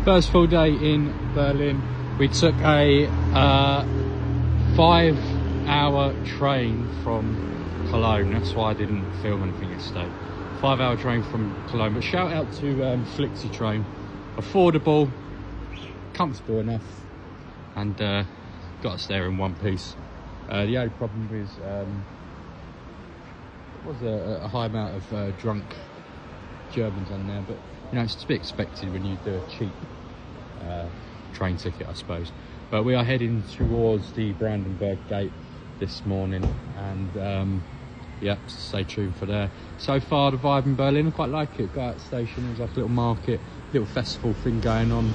First full day in Berlin. We took a 5-hour train from Cologne. That's why I didn't film anything yesterday. 5-hour train from Cologne. But shout out to Flixi train. Affordable, comfortable enough, and got us there in one piece. The only problem is there was a high amount of drunk Germans on there, but you know, it's to be expected when you do a cheap train ticket, I suppose. But we are heading towards the Brandenburg Gate this morning, and yeah, stay tuned for there. So far, the vibe in Berlin, I quite like it. Got out station, there's like a little market, little festival thing going on.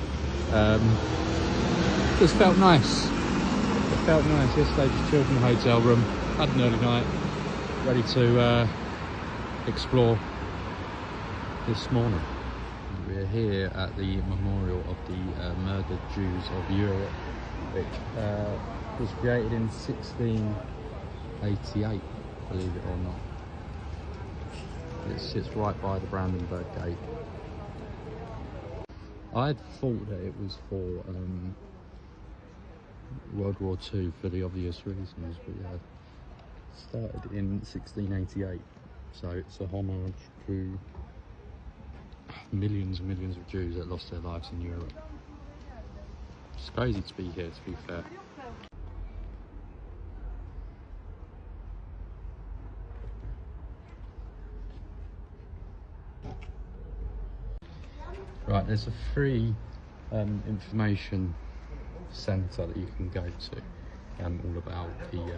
Just felt nice. It felt nice. Yesterday, just chilled in the hotel room, had an early night, ready to explore this morning. We're here at the memorial of the murdered Jews of Europe, which was created in 1688, believe it or not. It sits right by the Brandenburg Gate. I had thought that it was for World War II for the obvious reasons, but yeah, it started in 1688, so it's a homage to millions and millions of Jews that lost their lives in Europe. It's crazy to be here, to be fair. Right, there's a free information centre that you can go to, all about the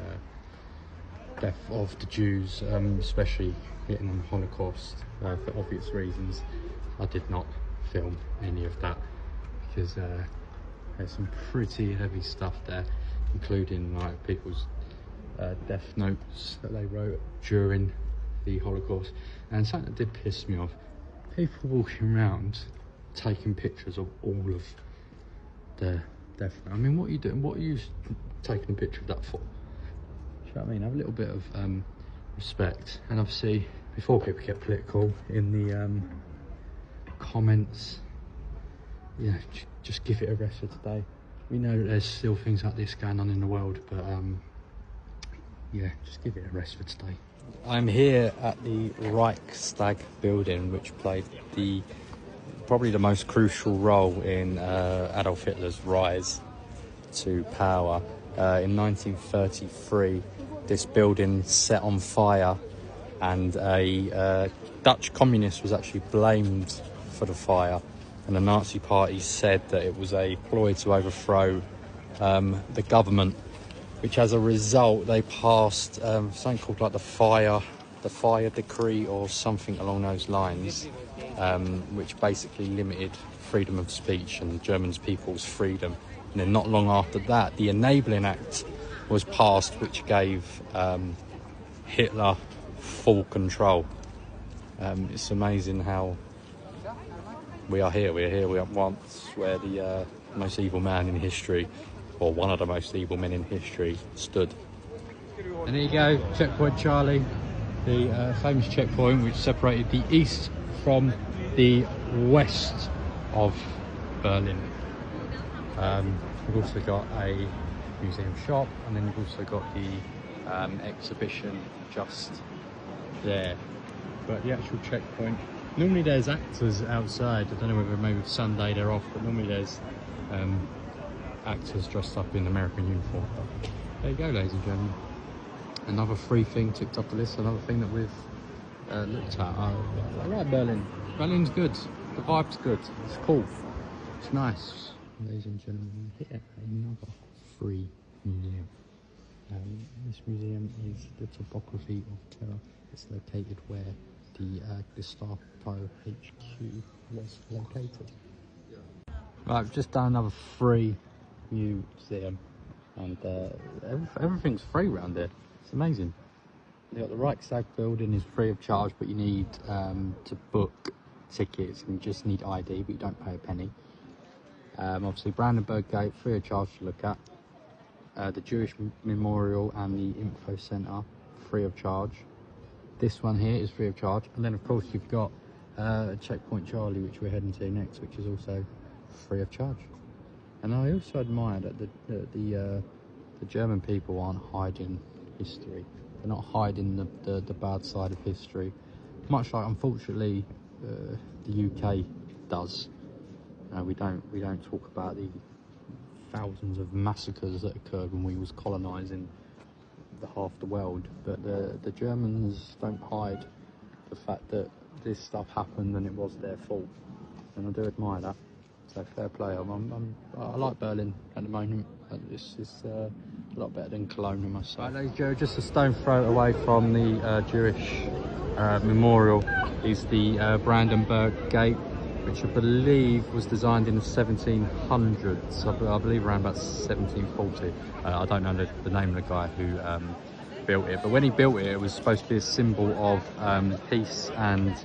death of the Jews, especially hitting on the Holocaust, for obvious reasons. I did not film any of that because there's some pretty heavy stuff there, including like people's death notes that they wrote during the Holocaust. And something that did piss me off, people walking around taking pictures of all of the death note. I mean, what are you doing? What are you taking a picture of that for? Do you know what I mean? Have a little bit of respect. And obviously, before people get political in the comments, yeah, just give it a rest for today. We know that there's still things like this going on in the world, but yeah, just give it a rest for today. I'm here at the Reichstag building, which played probably the most crucial role in Adolf Hitler's rise to power. In 1933, this building set on fire, and a Dutch communist was actually blamed for the fire, and the Nazi party said that it was a ploy to overthrow the government, which as a result they passed something called like the fire decree or something along those lines, which basically limited freedom of speech and German people's freedom. And then not long after that, the Enabling Act was passed, which gave Hitler full control. It's amazing how we are here. We are once where the most evil man in history, or one of the most evil men in history, stood. And there you go, Checkpoint Charlie, the famous checkpoint which separated the east from the west of Berlin. We've also got a museum shop, and then we've also got the exhibition just there. But the actual checkpoint, normally there's actors outside. I don't know whether maybe Sunday they're off, but normally there's actors dressed up in American uniform. There you go, ladies and gentlemen. Another free thing ticked off the list, another thing that we've looked at. I like Berlin. Berlin's good. The vibe's good. It's cool. It's nice. Ladies and gentlemen, here another free museum. This museum is the topography of terror. It's located where the Gestapo HQ was located. Right, I've just done another free museum, and everything's free around here. It's amazing. You got the Reichstag building is free of charge, but you need to book tickets, and you just need ID, but you don't pay a penny. Obviously Brandenburg Gate, free of charge to look at. The Jewish Memorial and the Info Centre, free of charge. This one here is free of charge, and then of course you've got Checkpoint Charlie, which we're heading to next, which is also free of charge. And I also admire that the German people aren't hiding history. They're not hiding the bad side of history, much like unfortunately the UK does. We don't talk about the thousands of massacres that occurred when we was colonising half the world, but the Germans don't hide the fact that this stuff happened and it was their fault, and I do admire that. So fair play. I like Berlin at the moment. It's a lot better than Cologne, I must say. Right, ladies and gentlemen, just a stone throw away from the Jewish memorial is the Brandenburg Gate, which I believe was designed in the 1700s. I believe around about 1740. I don't know the name of the guy who built it, but when he built it, it was supposed to be a symbol of peace and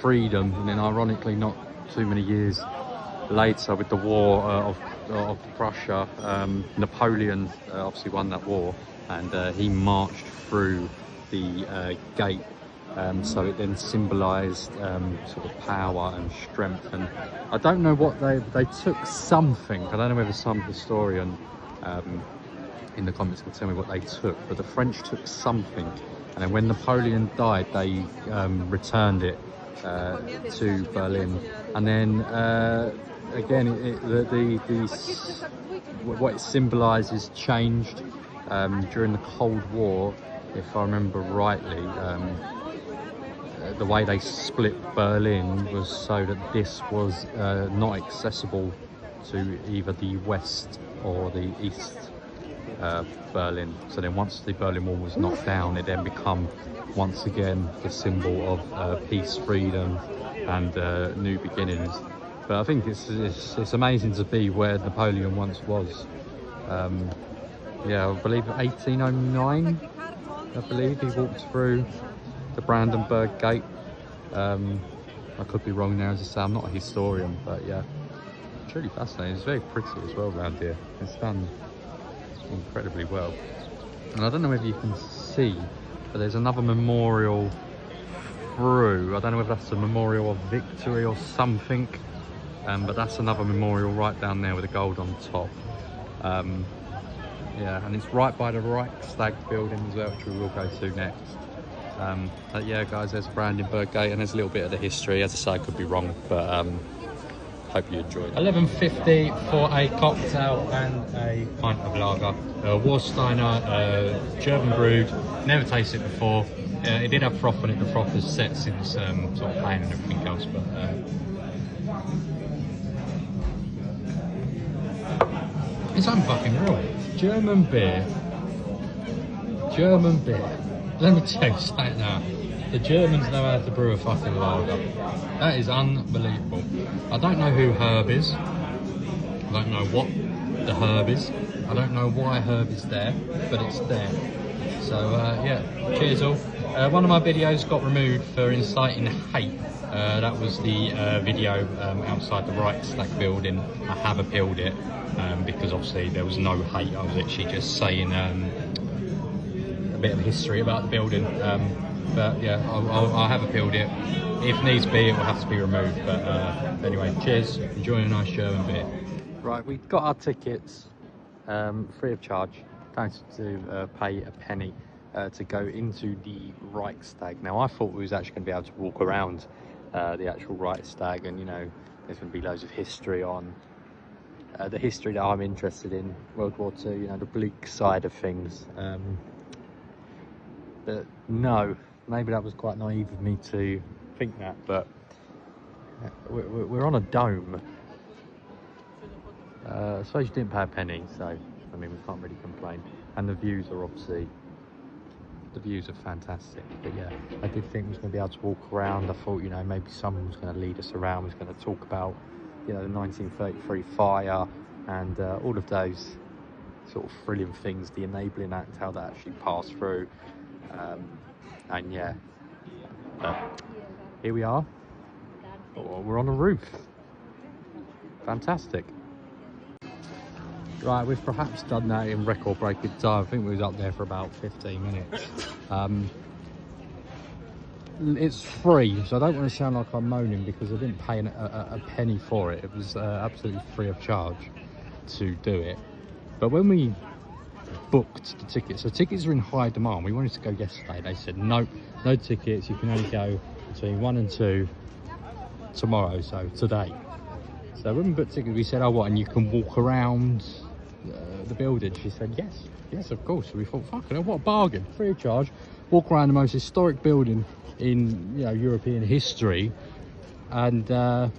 freedom. And then ironically, not too many years later, with the war of Prussia, Napoleon obviously won that war, and he marched through the gate. So it then symbolised sort of power and strength, and I don't know what they took something. I don't know whether some historian in the comments will tell me what they took, but the French took something, and then when Napoleon died, they returned it to Berlin, and then again what it symbolises changed during the Cold War, if I remember rightly. The way they split Berlin was so that this was not accessible to either the West or the East Berlin. So then once the Berlin Wall was knocked down, it then become once again the symbol of peace, freedom and new beginnings. But I think it's amazing to be where Napoleon once was. Yeah, I believe 1809, I believe he walked through the Brandenburg Gate. I could be wrong now, as I say, I'm not a historian, but yeah, it's really fascinating. It's very pretty as well around here. It's done incredibly well. And I don't know whether you can see, but there's another memorial through. I don't know whether that's a memorial of victory or something, but that's another memorial right down there with the gold on top. Yeah, and it's right by the Reichstag building as well, which we will go to next. But yeah, guys, there's Brandenburg Gate, and there's a little bit of the history. As I say, I could be wrong, but hope you enjoyed it. 11.50 for a cocktail and a pint of lager. Warsteiner, German brewed. Never tasted it before. It did have froth on it. The froth is set since sort of plain and everything else, but it's unfucking real. German beer. German beer. Let me tell you straight now, the Germans know how to brew a fucking lager. That is unbelievable. I don't know who Herb is. I don't know what the Herb is. I don't know why Herb is there, but it's there. So yeah, cheers all. One of my videos got removed for inciting hate. That was the video outside the Reichstag building. I have appealed it because obviously there was no hate. I was actually just saying a bit of history about the building, but yeah, I have appealed it. If needs be, it will have to be removed, but anyway, cheers, enjoying a nice German beer. Right, we got our tickets free of charge, don't have to pay a penny to go into the Reichstag. Now I thought we was actually going to be able to walk around the actual Reichstag, and you know, there's going to be loads of history on the history that I'm interested in, World War II, you know, the bleak side of things. But no, maybe that was quite naive of me to think that, but we're on a dome. I suppose you didn't pay a penny, so I mean, we can't really complain. And the views are obviously, the views are fantastic. But yeah, I did think we was going to be able to walk around. I thought, you know, maybe someone was going to lead us around, was going to talk about, you know, the 1933 fire and all of those sort of thrilling things, the enabling act, how that actually passed through. And yeah, here we are. Oh, we're on a roof. Fantastic. Right, we've perhaps done that in record-breaking time. I think we was up there for about 15 minutes. it's free, so I don't want to sound like I'm moaning because I didn't pay a penny for it. It was absolutely free of charge to do it. But when we booked the tickets, so tickets are in high demand. We wanted to go yesterday. They said no tickets, you can only go between 1 and 2 tomorrow, so today. So when we booked tickets, we said, oh what, and you can walk around the building? She said yes of course. So we thought, fucking hell, what a bargain, free of charge. Walk around the most historic building in, you know, European history. And yeah,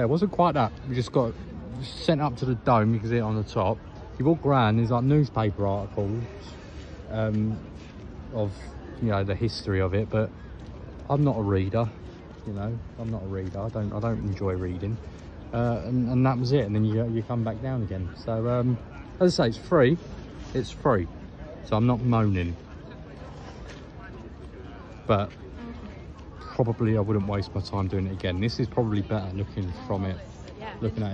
it wasn't quite that. We just got sent up to the dome. You can see it on the top. You walk around, there's like newspaper articles of, you know, the history of it, but I'm not a reader, you know. I'm not a reader. I don't enjoy reading. And that was it. And then you come back down again. So as I say, it's free. It's free. So I'm not moaning. But probably I wouldn't waste my time doing it again. This is probably better looking at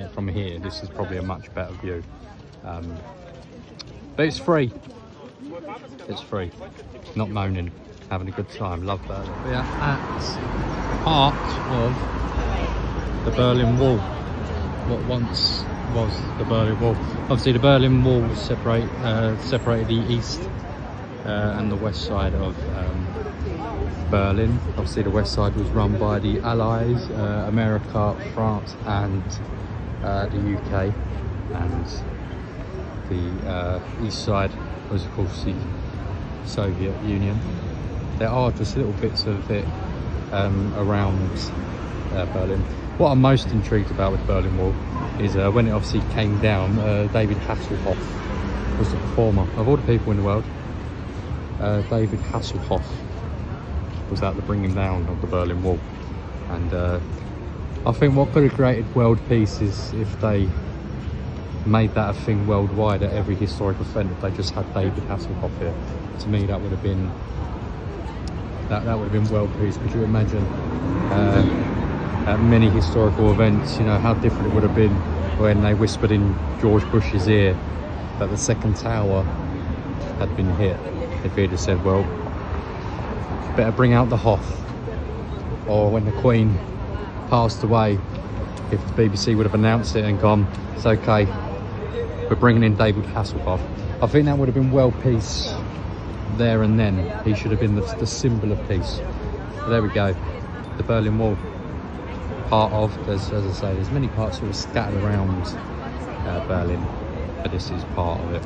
it from here. This is probably a much better view. But it's free. It's free. Not moaning. Having a good time. Love Berlin. We are at part of the Berlin Wall. What once was the Berlin Wall. Obviously the Berlin Wall separated the east and the west side of Berlin. Obviously the west side was run by the Allies, America, France and the UK, and the east side was of course the Soviet Union. There are just little bits of it around Berlin. What I'm most intrigued about with the Berlin Wall is when it obviously came down, David Hasselhoff was the performer. Of all the people in the world, David Hasselhoff was at the bringing down of the Berlin Wall. And I think what could have created world peace is if they made that a thing worldwide at every historical event, if they just had David Hasselhoff here. To me that would have been world peace. Could you imagine at many historical events, you know, how different it would have been when they whispered in George Bush's ear that the second tower had been hit? If he'd have said, well, better bring out the Hoff. Or when the Queen passed away, if the BBC would have announced it and gone, it's okay, we're bringing in David Hasselhoff. I think that would have been world peace there and then. He should have been the symbol of peace. But there we go, the Berlin Wall. Part of, as I say, there's many parts sort of scattered around Berlin, but this is part of it.